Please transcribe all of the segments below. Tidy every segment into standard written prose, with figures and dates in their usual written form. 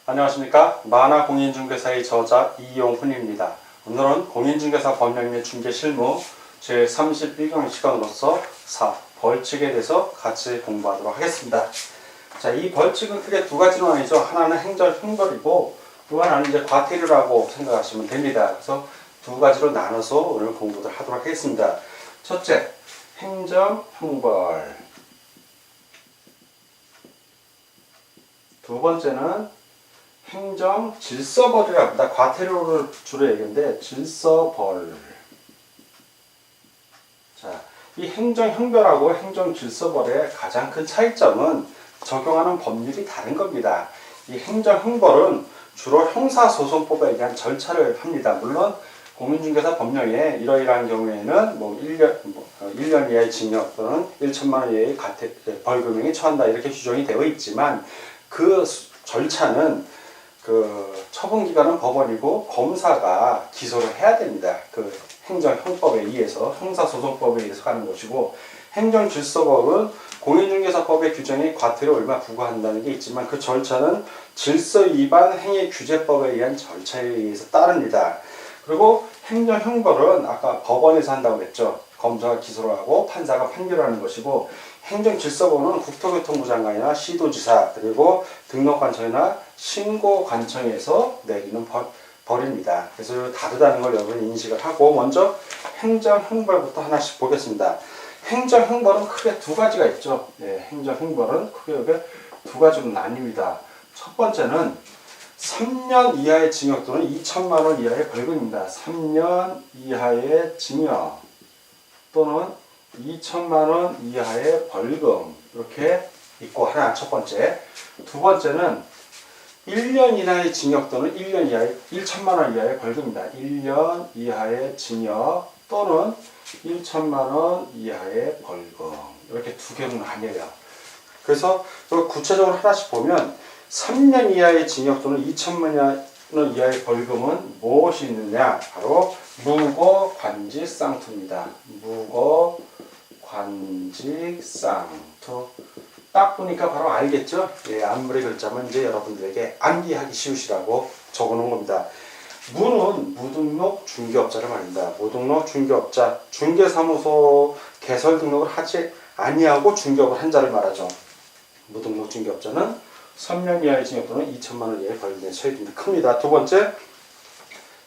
안녕하십니까. 만화공인중개사의 저자 이용훈입니다. 오늘은 공인중개사 법령 및 중개 실무 제31경 시간으로서 벌칙에 대해서 같이 공부하도록 하겠습니다. 자, 이 벌칙은 크게 두 가지로 나뉘죠. 하나는 행정 형벌이고 또 하나는 이제 과태료라고 생각하시면 됩니다. 그래서 두 가지로 나눠서 오늘 공부를 하도록 하겠습니다. 첫째, 행정 형벌. 두 번째는 행정 질서벌이라고 합니다. 과태료를 주로 얘기하는데 질서벌. 자, 이 행정 형벌하고 행정 질서벌의 가장 큰 차이점은 적용하는 법률이 다른 겁니다. 이 행정 형벌은 주로 형사소송법에 의한 절차를 합니다. 물론 공인중개사 법령에 이러이러한 경우에는 1년 이하의 징역 또는 1천만 원 이하의 벌금형에 처한다 이렇게 규정이 되어 있지만 그 절차는 처분기관은 법원이고 검사가 기소를 해야 됩니다. 그 행정형법에 의해서 형사소송법에 의해서 가는 것이고 행정질서법은 공인중개사법의 규정에 과태료 얼마 부과한다는 게 있지만 그 절차는 질서위반 행위규제법에 의한 절차에 의해서 따릅니다. 그리고 행정형벌은 아까 법원에서 한다고 했죠. 검사가 기소를 하고 판사가 판결하는 것이고 행정질서법은 국토교통부 장관이나 시도지사 그리고 등록관청이나 신고관청에서 내리는 벌입니다. 그래서 다르다는 걸 여러분이 인식을 하고 먼저 행정형벌부터 하나씩 보겠습니다. 행정형벌은 크게 두 가지가 있죠. 네, 행정형벌은 크게 두 가지로 나뉩니다. 첫 번째는 3년 이하의 징역 또는 2천만 원 이하의 벌금입니다. 3년 이하의 징역 또는 2천만 원 이하의 벌금 이렇게 있고 하나 첫 번째. 두 번째는 1년 이하의 징역 또는 1년 이하의 1천만 원 이하의 벌금입니다. 1년 이하의 징역 또는 1천만 원 이하의 벌금 이렇게 두 개로 나뉘어요. 그래서 구체적으로 하나씩 보면 3년 이하의 징역 또는 2천만 원 이하의 벌금은 무엇이 있느냐? 바로 무고관직상투입니다. 무고관직상투. 딱 보니까 바로 알겠죠? 예, 앞물의 글자면 이제 여러분들에게 암기하기 쉬우시라고 적어놓은 겁니다. 무는 무등록 중개업자를 말합니다. 무등록 중개업자, 중개사무소 개설 등록을 하지 아니하고 중개업을 한 자를 말하죠. 무등록 중개업자는 3년 이하의 징역 또는 2천만 원 이하의 벌금에 처해집니다. 큽니다. 두 번째,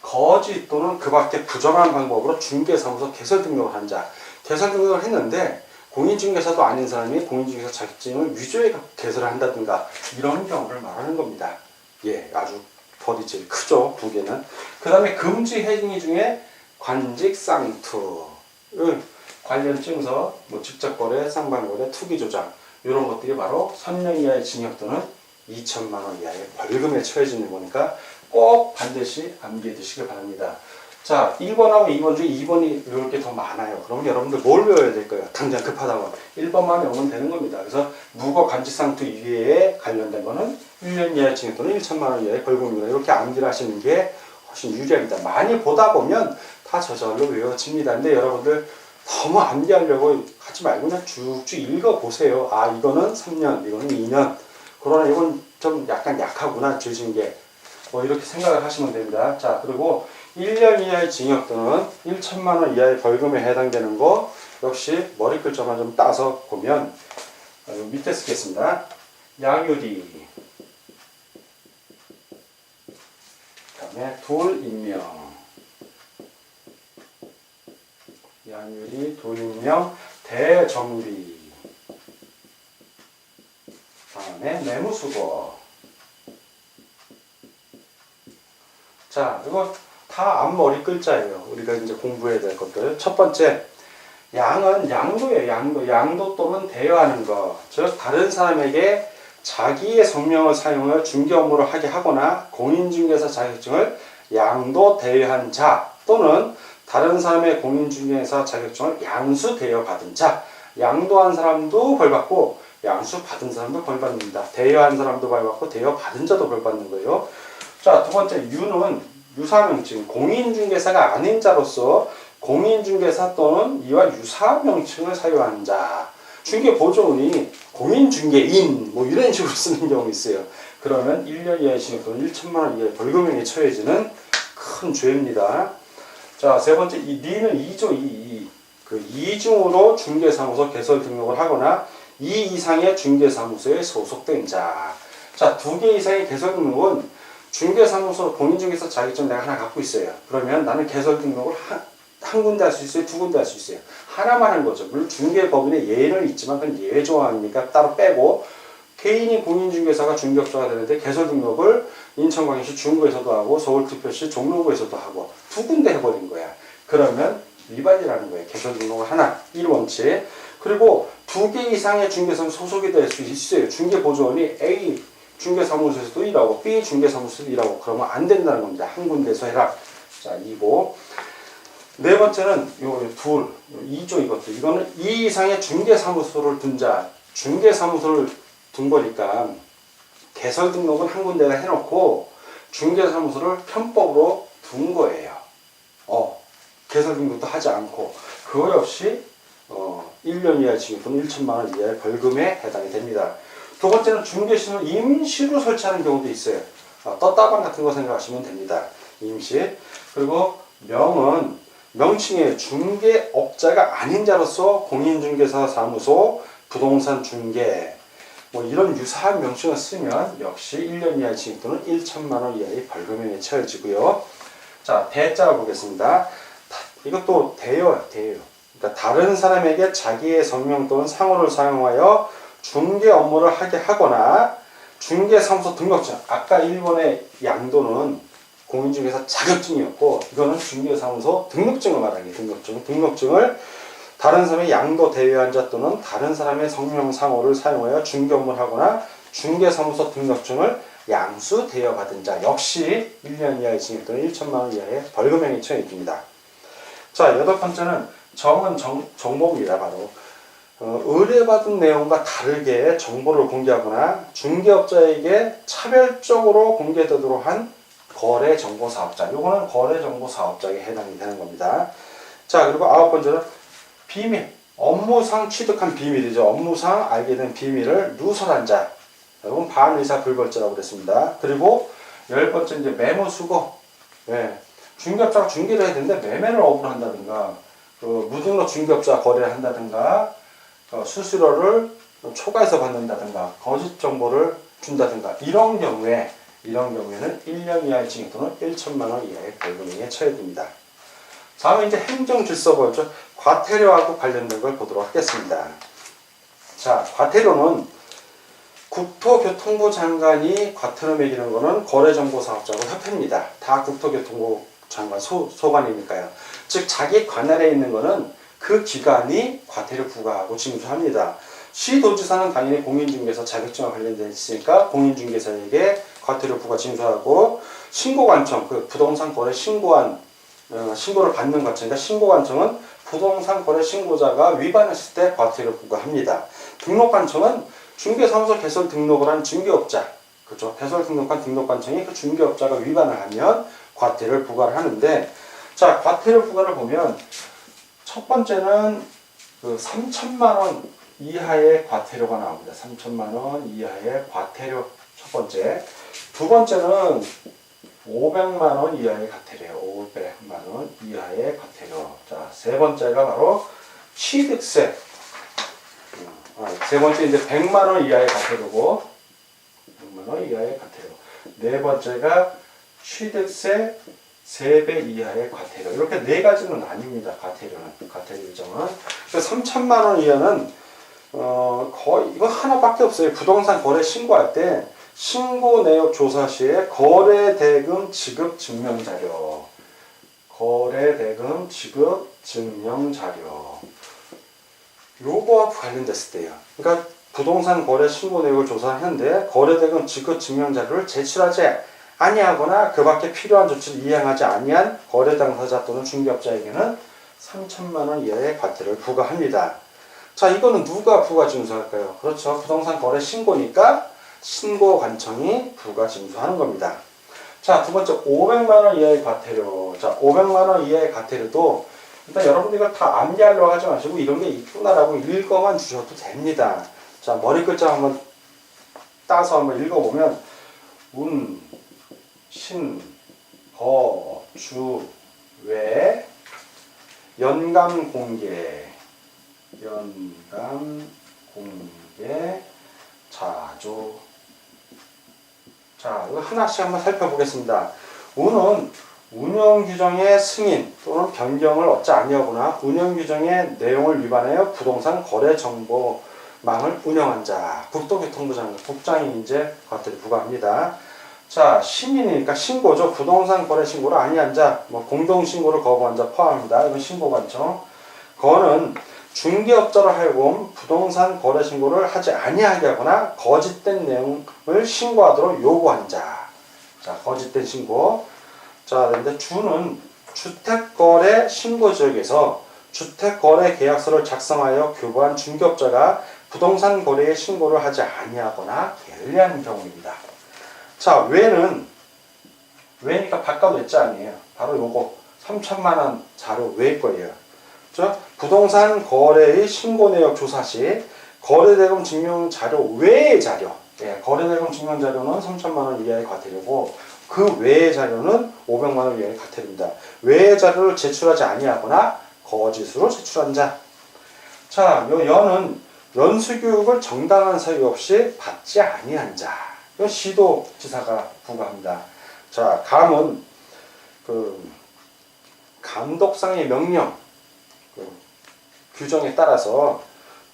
거짓 또는 그 밖에 부정한 방법으로 중개사무소 개설 등록을 한 자. 개설 등록을 했는데 공인중개사도 아닌 사람이 공인중개사 자격증을 위조해 개설을 한다든가 이런 경우를 말하는 겁니다. 예, 아주 벌이 제일 크죠. 두 개는. 그 다음에 금지 행위 중에 관직상투, 관련 증서, 직접거래, 쌍방거래, 투기조장 이런 것들이 바로 3년 이하의 징역 또는 2천만 원 이하의 벌금에 처해지는 거니까 꼭 반드시 암기해 두시기 바랍니다. 자, 1번하고 2번 중에 2번이 이렇게 더 많아요. 그럼 여러분들 뭘 배워야 될까요? 당장 급하다고 1번만 외우면 되는 겁니다. 그래서 무고 관직상투 이외에 관련된 거는 1년 이하의 징역 또는 1천만 원 이하의 벌금입니다. 이렇게 암기를 하시는 게 훨씬 유리합니다. 많이 보다 보면 다 저절로 외워집니다. 근데 여러분들 너무 암기하려고 하지 말고 그냥 쭉쭉 읽어보세요. 아, 이거는 3년, 이거는 2년. 그러나 이건 좀 약간 약하구나, 죄징계. 이렇게 생각을 하시면 됩니다. 자, 그리고 1년 이하의 징역 또는 1천만 원 이하의 벌금에 해당되는 거 역시 머리 글자만 좀 따서 보면 밑에 쓰겠습니다. 양유리, 그 다음에 돌인명, 양유리, 돌인명, 대정비, 다음에 매무수거. 자, 이거 다 앞머리 글자예요. 우리가 이제 공부해야 될 것들. 첫 번째, 양은 양도예요. 양도 또는 대여하는 것. 즉, 다른 사람에게 자기의 성명을 사용하여 중개 업무를 하게 하거나 공인중개사 자격증을 양도 대여한 자 또는 다른 사람의 공인중개사 자격증을 양수 대여받은 자. 양도한 사람도 벌받고 양수 받은 사람도 벌받는다. 대여한 사람도 벌받고 대여받은 자도 벌받는 거예요. 자, 두 번째, 유는 유사명칭, 공인중개사가 아닌 자로서 공인중개사 또는 이와 유사명칭을 사유한 자. 중개보조원이 공인중개인 뭐 이런 식으로 쓰는 경우 있어요. 그러면 1년 이하의 징역 또는 1천만 원 이하의 벌금형에 처해지는 큰 죄입니다. 자, 세 번째, 이 니는 2조 2. 그 이중으로 중개사무소 개설 등록을 하거나 2 이상의 중개사무소에 소속된 자. 자, 2개 이상의 개설 등록은 중개사무소 공인중개사 자격증 내가 하나 갖고 있어요. 그러면 나는 개설 등록을 한 군데 할 수 있어요? 2군데 할 수 있어요? 하나만 한 거죠. 물론 중개법인에 예는 있지만 그건 예외 조항이니까 따로 빼고 개인이 공인중개사가 중개업자가 되는데 개설 등록을 인천광역시 중구에서도 하고 서울특별시 종로구에서도 하고 2군데 해버린 거야. 그러면 위반이라는 거예요. 개설 등록을 하나, 1원칙. 그리고 2개 이상의 중개사무 소속이 될 수 있어요. 중개보조원이 A 중개사무소에서도 일하고 B 중개사무소에서도 일하고 그러면 안 된다는 겁니다. 한 군데서 해라. 자, 2고. 네 번째는 요 2조 이것도. 이거는 2 이상의 중개사무소를 둔 자. 중개사무소를 둔 거니까 개설 등록은 한 군데다 해놓고 중개사무소를 편법으로 둔 거예요. 개설 등록도 하지 않고 그거 역시 1년 이하의 징역 또는 1천만 원 이하의 벌금에 해당이 됩니다. 두 번째는 중개시설을 임시로 설치하는 경우도 있어요. 떴다방 같은 거 생각하시면 됩니다. 임시. 그리고 명은 명칭에 중개업자가 아닌 자로서 공인중개사 사무소, 부동산 중개 뭐 이런 유사한 명칭을 쓰면 역시 1년 이하의 징역 또는 1천만 원 이하의 벌금형에 처해지고요. 자, 대자를 보겠습니다. 이것도 대여예요. 그러니까 다른 사람에게 자기의 성명 또는 상호를 사용하여 중개 업무를 하게 하거나 중개사무소 등록증. 아까 1번의 양도는 공인중개사 자격증이었고 이거는 중개사무소 등록증을 말하는 게 등록증을 다른 사람의 양도 대여한 자 또는 다른 사람의 성명 상호를 사용하여 중개 업무를 하거나 중개사무소 등록증을 양수 대여받은 자 역시 1년 이하의 징역 또는 1천만 원 이하의 벌금형에 처해집니다. 자, 여덟 번째는 정은 정보입니다. 바로 의뢰받은 내용과 다르게 정보를 공개하거나 중개업자에게 차별적으로 공개되도록 한 거래정보사업자. 요거는 거래정보사업자에 해당이 되는 겁니다. 자, 그리고 아홉 번째는 비밀. 업무상 취득한 비밀이죠. 업무상 알게 된 비밀을 누설한 자. 이건 반의사 불벌죄라고 그랬습니다. 그리고 열 번째 이제 매무수고. 예. 중개업자가 중개를 해야 되는데 매매를 업으로 한다든가 무등록 중개업자 거래를 한다든가 수수료를 초과해서 받는다든가 거짓 정보를 준다든가 이런 경우에는 1년 이하의 징역 또는 1천만 원 이하의 벌금에 처해집니다. 다음은 이제 행정질서벌죠. 과태료하고 관련된 걸 보도록 하겠습니다. 자, 과태료는 국토교통부 장관이 과태료 매기는 거는 거래정보사업자고 협회입니다. 다 국토교통부 장관 소관이니까요. 즉 자기 관할에 있는 거는 그 기관이 과태료 부과하고 징수합니다. 시도지사는 당연히 공인중개사 자격증과 관련되어 있으니까 공인중개사에게 과태료 부과 징수하고 신고관청, 그 부동산 거래 신고한 신고를 받는 관청이니까 신고관청은 부동산 거래 신고자가 위반했을 때 과태료 부과합니다. 등록관청은 중개사무소 개설 등록을 한 중개업자, 그렇죠? 개설 등록한 등록관청이 그 중개업자가 위반을 하면 과태료를 부과를 하는데, 자, 과태료 부과를 보면 첫 번째는 그 3천만 원 이하의 과태료가 나옵니다. 3천만 원 이하의 과태료 첫 번째. 두 번째는 500만 원 이하의 과태료. 500만 원 이하의 과태료. 자, 세 번째가 바로 취득세. 세 번째 이제 100만 원 이하의 과태료고, 100만 원 이하의 과태료. 네 번째가 취득세 3배 이하의 과태료. 이렇게 네 가지는 아닙니다. 과태료 일정은. 3천만 원 이하는 거의 이거 하나밖에 없어요. 부동산 거래 신고할 때 신고 내역 조사 시에 거래대금 지급 증명자료. 거래대금 지급 증명자료. 요거와 관련됐을 때요. 그러니까 부동산 거래 신고 내역을 조사하는데 거래대금 지급 증명자료를 제출하지 아니하거나 그 밖에 필요한 조치를 이행하지 아니한 거래 당사자 또는 중개업자에게는 3천만 원 이하의 과태료를 부과합니다. 자, 이거는 누가 부과 징수할까요? 그렇죠. 부동산 거래 신고니까 신고관청이 부과 징수하는 겁니다. 자, 두 번째 500만 원 이하의 과태료. 자, 500만 원 이하의 과태료도 일단 여러분들 이거 다 암기하려고 하지 마시고 이런 게 있구나라고 읽어만 주셔도 됩니다. 자, 머리 글자 한번 따서 한번 읽어보면 운, 신, 거, 주, 외, 연감, 공개, 자조. 자, 이거 하나씩 한번 살펴보겠습니다. 운은 운영규정의 승인 또는 변경을 얻지 아니하거나 운영규정의 내용을 위반하여 부동산 거래 정보망을 운영한 자, 국토교통부 장관, 국장이 이제 과태료 부과합니다. 자, 신인이니까 신고죠. 부동산 거래 신고를 아니한 자, 뭐 공동신고를 거부한 자 포함합니다. 이건 신고관청. 거는 중개업자로 하여금 부동산 거래 신고를 하지 아니하게 하거나 거짓된 내용을 신고하도록 요구한 자. 자, 거짓된 신고. 자, 그런데 주는 주택거래 신고지역에서 주택거래 계약서를 작성하여 교부한 중개업자가 부동산 거래에 신고를 하지 아니하거나 게을리한 경우입니다. 자, 외니까 바꿔도 외자 아니에요. 바로 요거 3천만 원 자료 외일 거예요. 자, 부동산 거래의 신고 내역 조사 시 거래대금 증명 자료 외의 자료, 예, 거래대금 증명 자료는 3천만 원 이하의 과태료고 그 외의 자료는 500만 원 이하의 과태료입니다. 외의 자료를 제출하지 아니하거나 거짓으로 제출한 자. 자, 요 연은 연수교육을 정당한 사유 없이 받지 아니한 자. 이건 시도지사가 부과합니다. 자, 감은 감독상의 명령 규정에 따라서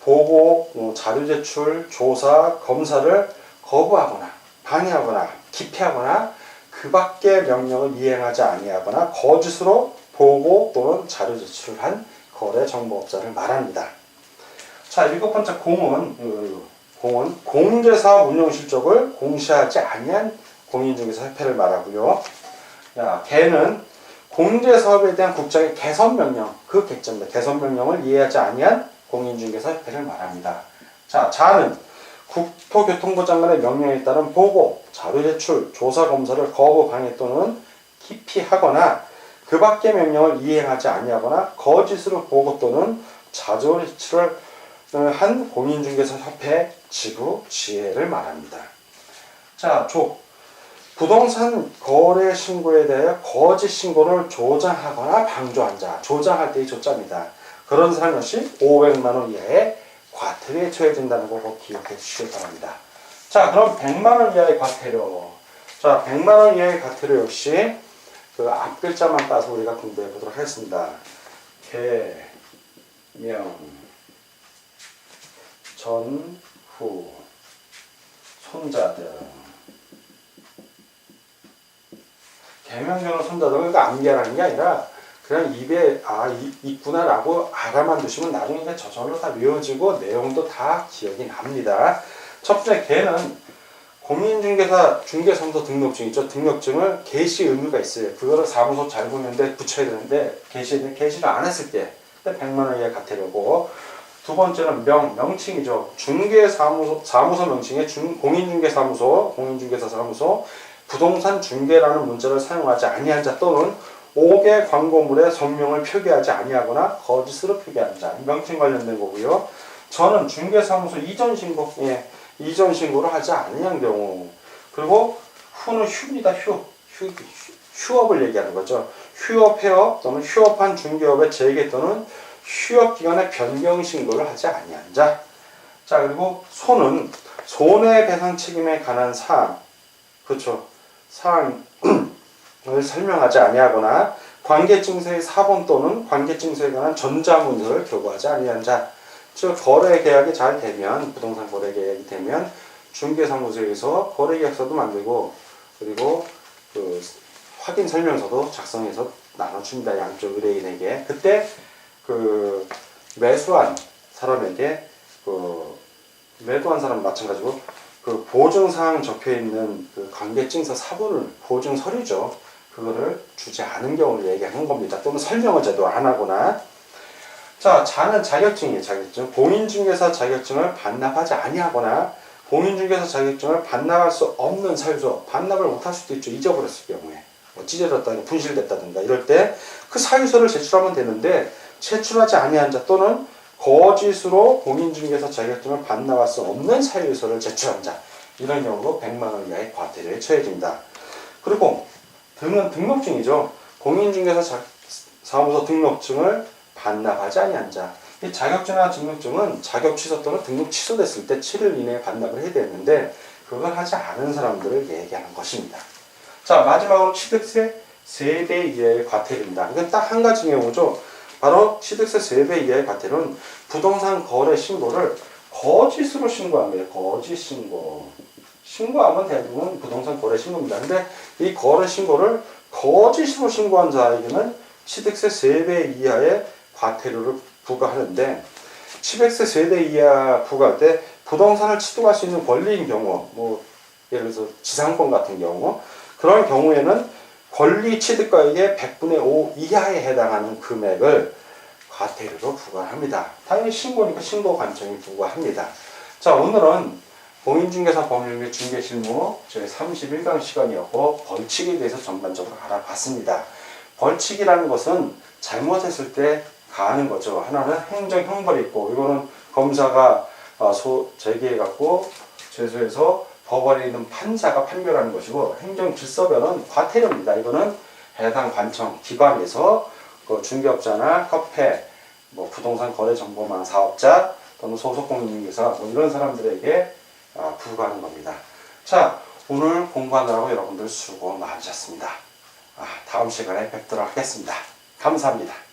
보고, 자료 제출, 조사, 검사를 거부하거나 방해하거나 기피하거나 그 밖의 명령을 이행하지 아니하거나 거짓으로 보고 또는 자료 제출한 거래 정보업자를 말합니다. 자, 7번째 공은 공제사업 운영 실적을 공시하지 아니한 공인중개사 협회를 말하고요. 야, 개는 공제사업에 대한 국장의 개선명령, 그 객자입니다. 개선명령을 이해하지 아니한 공인중개사 협회를 말합니다. 자, 자는 국토교통부 장관의 명령에 따른 보고, 자료 제출, 조사 검사를 거부, 방해 또는 기피하거나 그 밖의 명령을 이행하지 아니하거나 거짓으로 보고 또는 자료 제출을 한 공인중개사 협회 지부 지회를 말합니다. 자, 부동산 거래 신고에 대해 거짓 신고를 조장하거나 방조한 자, 조장할 때의 조자입니다. 그런 사람 역시 500만 원 이하의 과태료에 처해진다는 거 꼭 기억해 주시기 바랍니다. 자, 그럼 100만 원 이하의 과태료. 자, 100만 원 이하의 과태료 역시 그 앞글자만 따서 우리가 공부해 보도록 하겠습니다. 개명, 전후, 손자등. 개명전후 손자등은 그러니까 암기하라는 게 아니라 그냥 입에 있구나라고 알아만 두시면 나중에 저절로 다 외워지고 내용도 다 기억이 납니다. 첫 번째 개는 공인중개사 중개사무소 등록증 있죠. 등록증을 개시 의무가 있어요. 그거를 사무소 잘 보는데 붙여야 되는데 개시를 안 했을 때 100만 원 이하의 과태료고, 두 번째는 명칭이죠. 사무소 명칭에 공인중개사무소, 공인중개사사무소, 부동산 중개라는 문자를 사용하지 아니한 자 또는 5개 광고물에 성명을 표기하지 아니하거나 거짓으로 표기한 자, 명칭 관련된 거고요. 저는 중개사무소 이전 신고, 이전 신고를 하지 아니한 경우. 그리고 후는 휴입니다. 휴업을 얘기하는 거죠. 휴업, 폐업 또는 휴업한 중개업의 재개 또는 휴업 기간의 변경 신고를 하지 아니한 자. 자, 그리고 손은 손해배상 책임에 관한 사항, 그렇죠. 사항을 설명하지 아니하거나 관계증서의 사본 또는 관계증서에 관한 전자문서를 교부하지 아니한 자. 즉, 거래 계약이 잘 되면, 부동산 거래 계약이 되면 중개사무소에서 거래 계약서도 만들고, 그리고 그 확인 설명서도 작성해서 나눠줍니다. 양쪽 의뢰인에게. 그때 그 매수한 사람에게 매도한 사람 마찬가지고 그 보증사항 적혀 있는 그 관계증서 사본을, 보증 서류죠. 그거를 주지 않은 경우를 얘기하는 겁니다. 또는 설명을 제대로 안 하거나. 자, 자는 자격증이에요. 자격증. 공인중개사 자격증을 반납하지 아니하거나 공인중개사 자격증을 반납할 수 없는 사유죠. 반납을 못할 수도 있죠. 잊어버렸을 경우에. 찢어졌다든가 분실됐다든가 이럴 때 그 사유서를 제출하면 되는데 제출하지 아니한 자 또는 거짓으로 공인중개사 자격증을 반납할 수 없는 사유서를 제출한 자, 이런 경우로 100만 원 이하의 과태료에 처해집니다. 그리고 등은 등록증이죠. 공인중개사 사무소 등록증을 반납하지 아니한 자. 이 자격증이나 등록증은 자격 취소 또는 등록 취소됐을 때 7일 이내에 반납을 해야 되는데 그걸 하지 않은 사람들을 얘기하는 것입니다. 자, 마지막으로 취득세 3배 이하의 과태료입니다. 이건 딱 한 가지 경우죠. 바로 취득세 3배 이하의 과태료는 부동산 거래 신고를 거짓으로 신고합니다. 거짓 신고. 신고하면 대부분 부동산 거래 신고입니다. 근데 이 거래 신고를 거짓으로 신고한 자에게는 취득세 3배 이하의 과태료를 부과하는데, 취득세 3배 이하 부과할 때 부동산을 취득할 수 있는 권리인 경우, 뭐 예를 들어서 지상권 같은 경우, 그런 경우에는 권리 취득가액의 100분의 5 이하에 해당하는 금액을 과태료로 부과합니다. 당연히 신고니까 신고 관청이 부과합니다. 자, 오늘은 공인중개사 법률 및 중개실무 저희 31강 시간이었고 벌칙에 대해서 전반적으로 알아봤습니다. 벌칙이라는 것은 잘못했을 때 가하는 거죠. 하나는 행정형벌이 있고, 이거는 검사가 제기해갖고 제소해서 법원에 있는 판사가 판결하는 것이고, 행정질서변은 과태료입니다. 이거는 해당 관청 기관에서 그 중개업자나 협회, 뭐 부동산 거래정보망 사업자 또는 소속공인중개사 뭐 이런 사람들에게 부과하는 겁니다. 자, 오늘 공부하느라고 여러분들 수고 많으셨습니다. 다음 시간에 뵙도록 하겠습니다. 감사합니다.